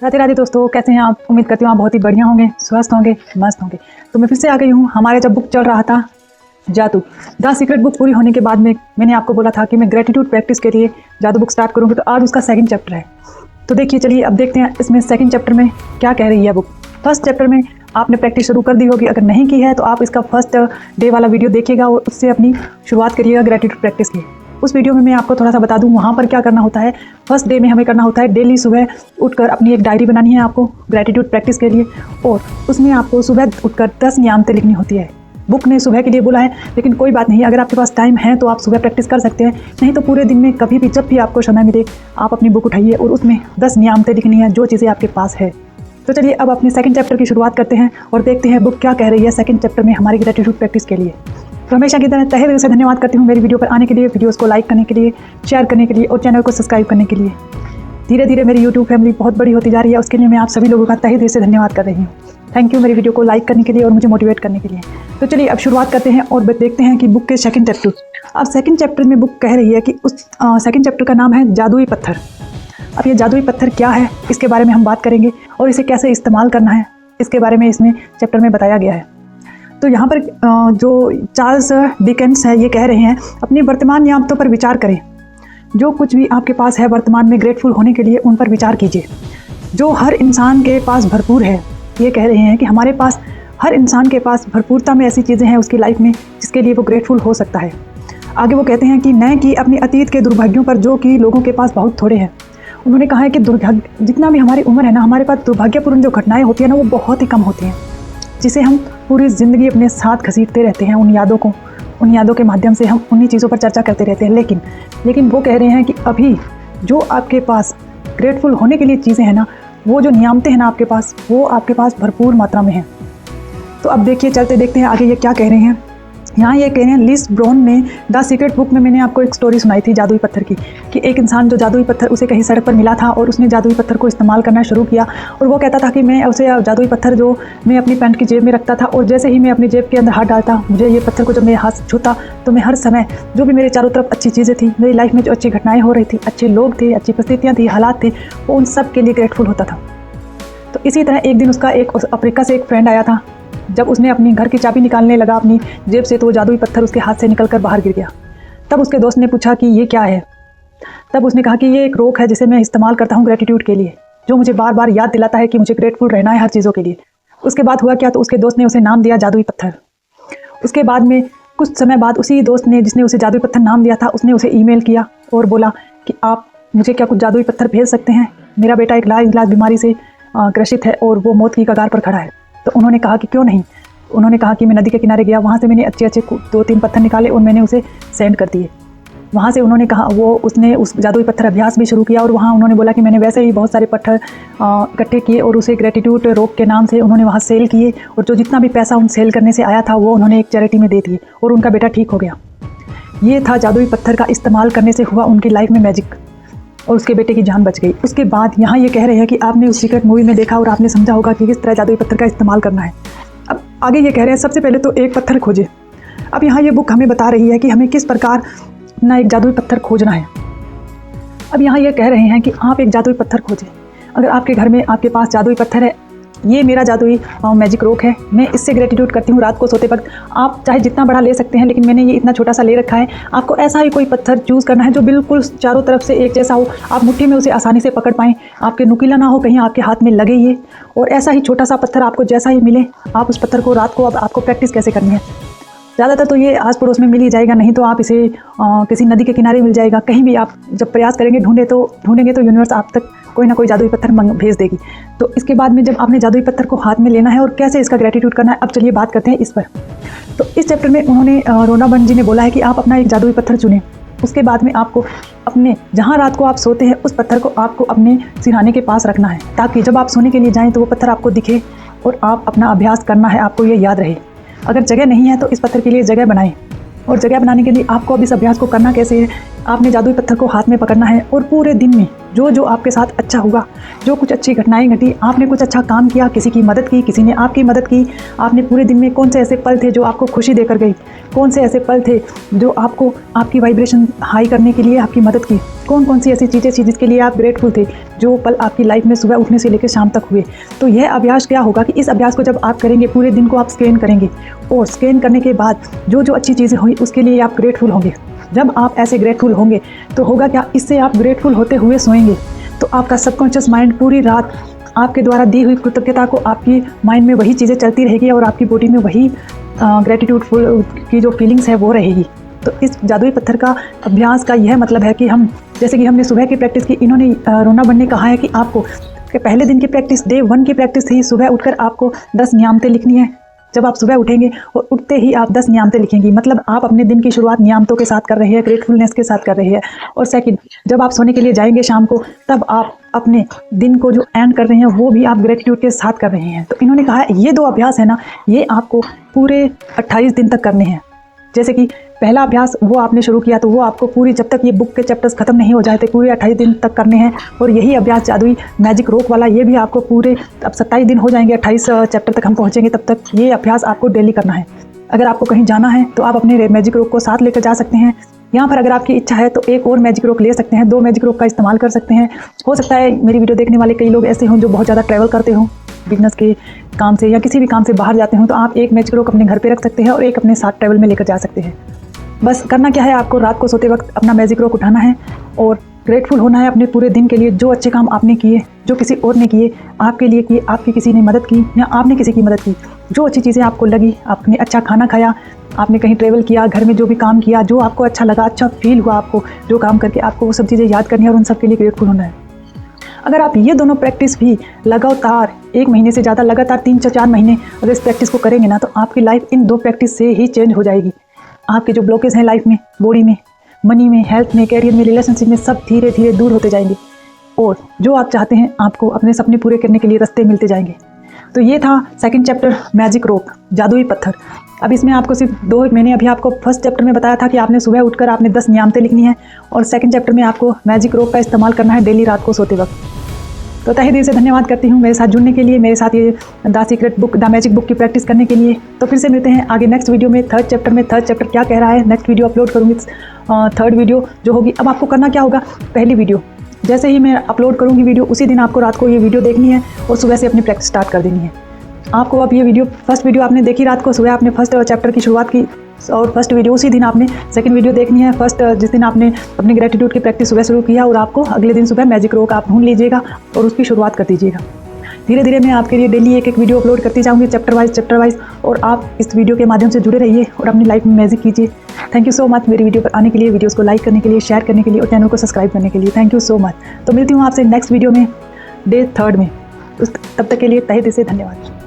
राधे राधे दोस्तों, कैसे हैं आप? उम्मीद करती हूँ आप बहुत ही बढ़िया होंगे, स्वस्थ होंगे, मस्त होंगे। तो मैं फिर से आ गई हूँ। हमारे जब बुक चल रहा था जादू द सीक्रेट बुक पूरी होने के बाद में मैंने आपको बोला था कि मैं ग्रेटिट्यूड प्रैक्टिस के लिए जादू बुक स्टार्ट करूँगी। तो आज उसका सेकंड चैप्टर है। तो देखिए, चलिए अब देखते हैं इसमें सेकंड चैप्टर में क्या कह रही है बुक। फर्स्ट चैप्टर में आपने प्रैक्टिस शुरू कर दी होगी, अगर नहीं की है तो आप इसका फर्स्ट डे वाला वीडियो देखिएगा और उससे अपनी शुरुआत करिएगा ग्रेटिट्यूड प्रैक्टिस की। उस वीडियो में मैं आपको थोड़ा सा बता दूं वहाँ पर क्या करना होता है। फर्स्ट डे में हमें करना होता है डेली सुबह उठकर अपनी एक डायरी बनानी है आपको ग्रेटिट्यूड प्रैक्टिस के लिए, और उसमें आपको सुबह उठकर 10 नियामतें लिखनी होती है। बुक ने सुबह के लिए बोला है, लेकिन कोई बात नहीं, अगर आपके पास टाइम है तो आप सुबह प्रैक्टिस कर सकते हैं, नहीं तो पूरे दिन में कभी भी जब भी आपको समय मिले आप अपनी बुक उठाइए और उसमें 10 नियामतें लिखनी है जो चीज़ें आपके पास है। तो चलिए अब अपने सेकंड चैप्टर की शुरुआत करते हैं और देखते हैं बुक क्या कह रही है सेकंड चैप्टर में हमारी ग्रेटिट्यूड प्रैक्टिस के लिए। तो हमेशा की तरह तहे दिल से धन्यवाद करती हूँ मेरी वीडियो पर आने के लिए, वीडियोस को लाइक करने के लिए, शेयर करने के लिए और चैनल को सब्सक्राइब करने के लिए। धीरे धीरे मेरी यूट्यूब फैमिली बहुत बड़ी होती जा रही है, उसके लिए मैं आप सभी लोगों का तहे दिल से धन्यवाद कर रही हूँ। थैंक यू मेरी वीडियो को लाइक करने के लिए और मुझे मोटिवेट करने के लिए। तो चलिए अब शुरुआत करते हैं और देखते हैं कि बुक के सेकंड चैप्टर। अब सेकंड चैप्टर में बुक कह रही है कि उस सेकंड चैप्टर का नाम है जादुई पत्थर। अब ये जादुई पत्थर क्या है इसके बारे में हम बात करेंगे और इसे कैसे इस्तेमाल करना है इसके बारे में इसमें चैप्टर में बताया गया है। तो यहाँ पर जो चार्ल्स डिकेंस है ये कह रहे हैं, अपनी वर्तमान नियामतों पर विचार करें। जो कुछ भी आपके पास है वर्तमान में ग्रेटफुल होने के लिए उन पर विचार कीजिए, जो हर इंसान के पास भरपूर है। ये कह रहे हैं कि हमारे पास, हर इंसान के पास भरपूरता में ऐसी चीज़ें हैं उसकी लाइफ में जिसके लिए वो ग्रेटफुल हो सकता है। आगे वो कहते हैं कि न कि अपने अतीत के दुर्भाग्यों पर जो कि लोगों के पास बहुत थोड़े हैं। उन्होंने कहा है कि दुर्भाग्य, जितना भी हमारी उम्र है ना, हमारे पास दुर्भाग्यपूर्ण जो घटनाएं होती हैं ना वो बहुत ही कम होती हैं, जिसे हम पूरी ज़िंदगी अपने साथ घसीटते रहते हैं। उन यादों के माध्यम से हम उन्हीं चीज़ों पर चर्चा करते रहते हैं। लेकिन वो कह रहे हैं कि अभी जो आपके पास ग्रेटफुल होने के लिए चीज़ें हैं ना, वो जो नियामतें हैं ना आपके पास, वो आपके पास भरपूर मात्रा में हैं। तो अब देखिए, चलते देखते हैं आगे ये क्या कह रहे हैं। यहाँ ये कह रहे हैं, लिस ब्राउन ने द सीक्रेट बुक में मैंने आपको एक स्टोरी सुनाई थी जादुई पत्थर की, कि एक इंसान जो जादुई पत्थर उसे कहीं सड़क पर मिला था और उसने जादुई पत्थर को इस्तेमाल करना शुरू किया। और वो कहता था कि मैं उसे जादुई पत्थर जो मैं अपनी पैंट की जेब में रखता था, और जैसे ही मैं अपनी जेब के अंदर हाथ डालता, मुझे ये पत्थर को जब मेरे हाथ छूता तो मैं हर समय जो भी मेरे चारों तरफ अच्छी चीज़ें थी, मेरी लाइफ में जो अच्छी घटनाएँ हो रही थी, अच्छे लोग थे, अच्छी परिस्थितियाँ थी, हालात थे, वो उन सब के लिए ग्रेटफुल होता था। तो इसी तरह एक दिन उसका एक अफ्रीका से एक फ्रेंड आया था। जब उसने अपनी घर की चाबी निकालने लगा अपनी जेब से, तो वो जादुई पत्थर उसके हाथ से निकलकर बाहर गिर गया। तब उसके दोस्त ने पूछा कि ये क्या है। तब उसने कहा कि ये एक रोक है जिसे मैं इस्तेमाल करता हूँ ग्रेटिट्यूड के लिए, जो मुझे बार बार याद दिलाता है कि मुझे ग्रेटफुल रहना है हर चीज़ों के लिए। उसके बाद हुआ क्या, तो उसके दोस्त ने उसे नाम दिया जादुई पत्थर। उसके बाद में कुछ समय बाद उसी दोस्त ने, जिसने उसे जादुई पत्थर नाम दिया था, उसने उसे ईमेल किया और बोला कि आप मुझे क्या कुछ जादुई पत्थर भेज सकते हैं, मेरा बेटा एक लाइलाज बीमारी से ग्रसित है और वो मौत की कगार पर खड़ा है। तो उन्होंने कहा कि क्यों नहीं। उन्होंने कहा कि मैं नदी के किनारे गया, वहाँ से मैंने अच्छे 2-3 पत्थर निकाले और मैंने उसे सेंड कर दिए। वहाँ से उन्होंने कहा, उसने उस जादुई पत्थर अभ्यास भी शुरू किया और वहाँ उन्होंने बोला कि मैंने वैसे ही बहुत सारे पत्थर इकट्ठे किए और उसे ग्रेटिट्यूड रोक के नाम से उन्होंने वहाँ सेल किए, और जो जितना भी पैसा उन सेल करने से आया था वो उन्होंने एक चैरिटी में दे दिए और उनका बेटा ठीक हो गया। ये था जादुई पत्थर का इस्तेमाल करने से हुआ उनकी लाइफ में मैजिक, और उसके बेटे की जान बच गई। उसके बाद यहाँ ये कह रहे हैं कि आपने उस सीक्रेट मूवी में देखा और आपने समझा होगा कि किस तरह जादुई पत्थर का इस्तेमाल करना है। अब आगे ये कह रहे हैं, सबसे पहले तो एक पत्थर खोजें। अब यहाँ ये बुक हमें बता रही है कि हमें किस प्रकार अपना एक जादुई पत्थर खोजना है। अब यहाँ ये कह रहे हैं कि आप एक जादुई पत्थर खोजें। अगर आपके घर में आपके पास जादुई पत्थर है, ये मेरा जादुई मैजिक रोक है, मैं इससे ग्रेटिट्यूड करती हूँ रात को सोते वक्त। आप चाहे जितना बड़ा ले सकते हैं, लेकिन मैंने ये इतना छोटा सा ले रखा है। आपको ऐसा ही कोई पत्थर चूज़ करना है जो बिल्कुल चारों तरफ से एक जैसा हो, आप मुट्ठी में उसे आसानी से पकड़ पाएँ, आपके नुकीला ना हो, कहीं आपके हाथ में लगे ये, और ऐसा ही छोटा सा पत्थर आपको जैसा ही मिले, आप उस पत्थर को रात को, अब आपको प्रैक्टिस कैसे करनी है। ज़्यादातर तो ये आस पड़ोस में मिल ही जाएगा, नहीं तो आप इसे किसी नदी के किनारे मिल जाएगा। कहीं भी आप जब प्रयास करेंगे, ढूंढेंगे तो यूनिवर्स आप तक कोई ना कोई जादुई पत्थर भेज देगी। तो इसके बाद में जब आपने जादुई पत्थर को हाथ में लेना है और कैसे इसका ग्रेटिट्यूड करना है, अब चलिए बात करते हैं इस पर। तो इस चैप्टर में उन्होंने, रोना बन जी ने बोला है कि आप अपना एक जादुई पत्थर चुनें। उसके बाद में आपको अपने, जहाँ रात को आप सोते हैं, उस पत्थर को आपको अपने सिरहाने के पास रखना है, ताकि जब आप सोने के लिए जाएँ तो वो पत्थर आपको दिखे और आप अपना अभ्यास करना है, आपको ये याद रहे। अगर जगह नहीं है तो इस पत्थर के लिए जगह बनाएं, और जगह बनाने के लिए आपको अब इस अभ्यास को करना कैसे है, आपने जादुई पत्थर को हाथ में पकड़ना है और पूरे दिन में जो जो आपके साथ अच्छा हुआ, जो कुछ अच्छी घटनाएं घटी, आपने कुछ अच्छा काम किया, किसी की मदद की, किसी ने आपकी मदद की, आपने पूरे दिन में कौन से ऐसे पल थे जो आपको खुशी देकर गई, कौन से ऐसे पल थे जो आपको आपकी वाइब्रेशन हाई करने के लिए आपकी मदद की, कौन कौन सी ऐसी चीज़ें थी जिसके लिए आप ग्रेटफुल थे, जो पल आपकी लाइफ में सुबह उठने से लेकर शाम तक हुए। तो यह अभ्यास क्या होगा कि इस अभ्यास को जब आप करेंगे, पूरे दिन को आप स्कैन करेंगे और स्कैन करने के बाद जो जो अच्छी चीज़ें हुई उसके लिए आप ग्रेटफुल होंगे। जब आप ऐसे ग्रेटफुल होंगे तो होगा क्या, इससे आप ग्रेटफुल होते हुए सोएंगे तो आपका सबकॉन्शियस माइंड पूरी रात आपके द्वारा दी हुई कृतज्ञता को, आपकी माइंड में वही चीज़ें चलती रहेगी और आपकी बॉडी में वही ग्रेटिट्यूडफुल की जो फीलिंग्स है वो रहेगी। तो इस जादुई पत्थर का अभ्यास का यह मतलब है कि हम, जैसे कि हमने सुबह की प्रैक्टिस की, इन्होंने रोना बन ने कहा है कि आपको कि पहले दिन की प्रैक्टिस, डे 1 की प्रैक्टिस थी, सुबह उठकर आपको 10 नियामतें लिखनी है। जब आप सुबह उठेंगे और उठते ही आप 10 नियामतें लिखेंगी, मतलब आप अपने दिन की शुरुआत नियामतों के साथ कर रहे हैं, ग्रेटफुलनेस के साथ कर रहे हैं। और सेकंड, जब आप सोने के लिए जाएंगे शाम को, तब आप अपने दिन को जो एंड कर रहे हैं वो भी आप ग्रेटिट्यूड के साथ कर रहे हैं। तो इन्होंने कहा है ये 2 अभ्यास है ना, ये आपको पूरे 28 दिन तक करने हैं। जैसे कि पहला अभ्यास वो आपने शुरू किया तो वो आपको पूरी, जब तक ये बुक के चैप्टर्स खत्म नहीं हो जाते, पूरे 28 दिन तक करने हैं। और यही अभ्यास जादुई मैजिक रोक वाला, ये भी आपको पूरे, अब 27 दिन हो जाएंगे, 28 चैप्टर तक हम पहुंचेंगे, तब तक ये अभ्यास आपको डेली करना है। अगर आपको कहीं जाना है तो आप अपने मैजिक रोक को साथ लेकर जा सकते हैं। यहाँ पर अगर आपकी इच्छा है तो एक और मैजिक रोक ले सकते हैं, 2 मैजिक रोक का इस्तेमाल कर सकते हैं। हो सकता है मेरी वीडियो देखने वाले कई लोग ऐसे हों जो बहुत ज़्यादा ट्रैवल करते हों, बिजनेस के काम से या किसी भी काम से बाहर जाते हों, तो आप एक मैजिक रोक अपने घर पे रख सकते हैं और एक अपने साथ ट्रैवल में लेकर जा सकते हैं। बस करना क्या है, आपको रात को सोते वक्त अपना मैजिक रोक उठाना है और ग्रेटफुल होना है अपने पूरे दिन के लिए, जो अच्छे काम आपने किए, जो किसी और ने किए, आपके लिए किए, आपकी किसी ने मदद की या आपने किसी की मदद की, जो अच्छी चीज़ें आपको लगी, आपने अच्छा खाना खाया, आपने कहीं ट्रैवल किया, घर में जो भी काम किया, जो आपको अच्छा लगा, अच्छा फील हुआ आपको जो काम करके, आपको वो सब चीज़ें याद करनी है और उन सब के लिए ग्रेटफुल होना है। अगर आप ये दोनों प्रैक्टिस भी लगातार 1 महीने से ज़्यादा, लगातार 3 से 4 महीने अगर इस प्रैक्टिस को करेंगे ना, तो आपकी लाइफ इन 2 प्रैक्टिस से ही चेंज हो जाएगी। आपके जो ब्लॉकेज हैं लाइफ में, बॉडी में, मनी में, हेल्थ में, कैरियर में, रिलेशनशिप में, सब धीरे धीरे दूर होते जाएंगे और जो आप चाहते हैं आपको अपने सपने पूरे करने के लिए रास्ते मिलते जाएंगे। तो ये था 2nd चैप्टर मैजिक रोप, जादुई पत्थर। अब इसमें आपको सिर्फ 2, मैंने अभी आपको 1st चैप्टर में बताया था कि आपने सुबह उठकर आपने 10 नियामतें लिखनी है और 2nd चैप्टर में आपको मैजिक रोप का इस्तेमाल करना है डेली रात को सोते वक्त। तो तहे दिल से धन्यवाद करती हूँ मेरे साथ जुड़ने के लिए, मेरे साथ ये the secret book, the magic book की प्रैक्टिस करने के लिए। तो फिर से मिलते हैं आगे नेक्स्ट वीडियो में, 3rd चैप्टर में। 3rd चैप्टर क्या कह रहा है, नेक्स्ट वीडियो अपलोड करूँगी, 3rd वीडियो जो होगी। अब आपको करना क्या होगा, पहली वीडियो जैसे ही मैं अपलोड करूँगी वीडियो, उसी दिन आपको रात को ये वीडियो देखनी है और सुबह से अपनी प्रैक्टिस स्टार्ट कर देनी है। आपको अब ये वीडियो, 1st वीडियो आपने देखी रात को, सुबह आपने 1st चैप्टर की शुरुआत की और 1st वीडियो उसी दिन आपने 2nd वीडियो देखनी है। 1st जिस दिन आपने अपनी ग्रेटिट्यूड की प्रैक्टिस सुबह शुरू किया और आपको अगले दिन सुबह मैजिक रोक आप ढूंढ लीजिएगा और उसकी शुरुआत कर दीजिएगा। धीरे धीरे मैं आपके लिए डेली एक वीडियो अपलोड करती जाऊँगी, चैप्टर वाइज, और आप इस वीडियो के माध्यम से जुड़े रहिए और अपनी लाइफ में मैजिक कीजिए। थैंक यू सो मच मेरी वीडियो पर आने के लिए, वीडियोज़ को लाइक करने के लिए, शेयर करने के लिए और चैनल को सब्सक्राइब करने के लिए। Thank you so much. तो मिलती हूँ आपसे नेक्स्ट वीडियो में, डे 3rd में। तब तक के लिए तहे दिल से धन्यवाद।